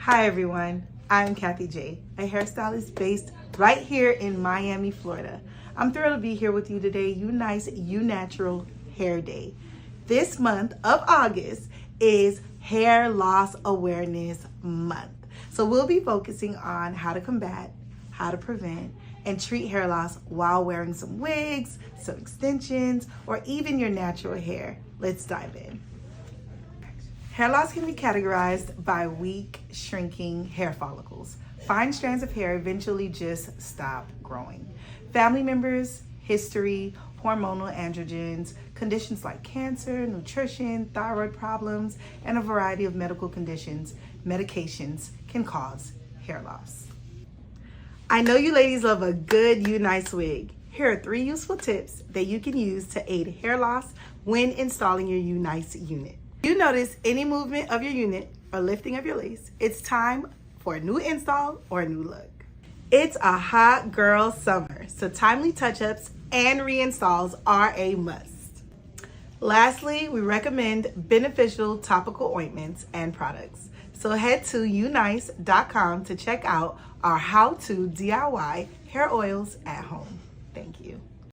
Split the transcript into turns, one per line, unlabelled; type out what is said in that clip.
Hi everyone, I'm Kathy J, a hairstylist based right here in Miami, Florida. I'm thrilled to be here with you today, UNice U-Natural Hair Day. This month of August is Hair Loss Awareness Month. So we'll be focusing on how to combat, how to prevent, and treat hair loss while wearing some wigs, some extensions, or even your natural hair. Let's dive in. Hair loss can be categorized by weak, shrinking hair follicles. Fine strands of hair eventually just stop growing. Family members, history, hormonal androgens, conditions like cancer, nutrition, thyroid problems, and a variety of medical conditions, medications can cause hair loss. I know you ladies love a good UNice wig. Here are 3 useful tips that you can use to aid hair loss when installing your UNice unit. If you notice any movement of your unit or lifting of your lace, it's time for a new install or a new look. It's a hot girl summer, so timely touch-ups and reinstalls are a must. Lastly, we recommend beneficial topical ointments and products. So head to unice.com to check out our how-to DIY hair oils at home. Thank you.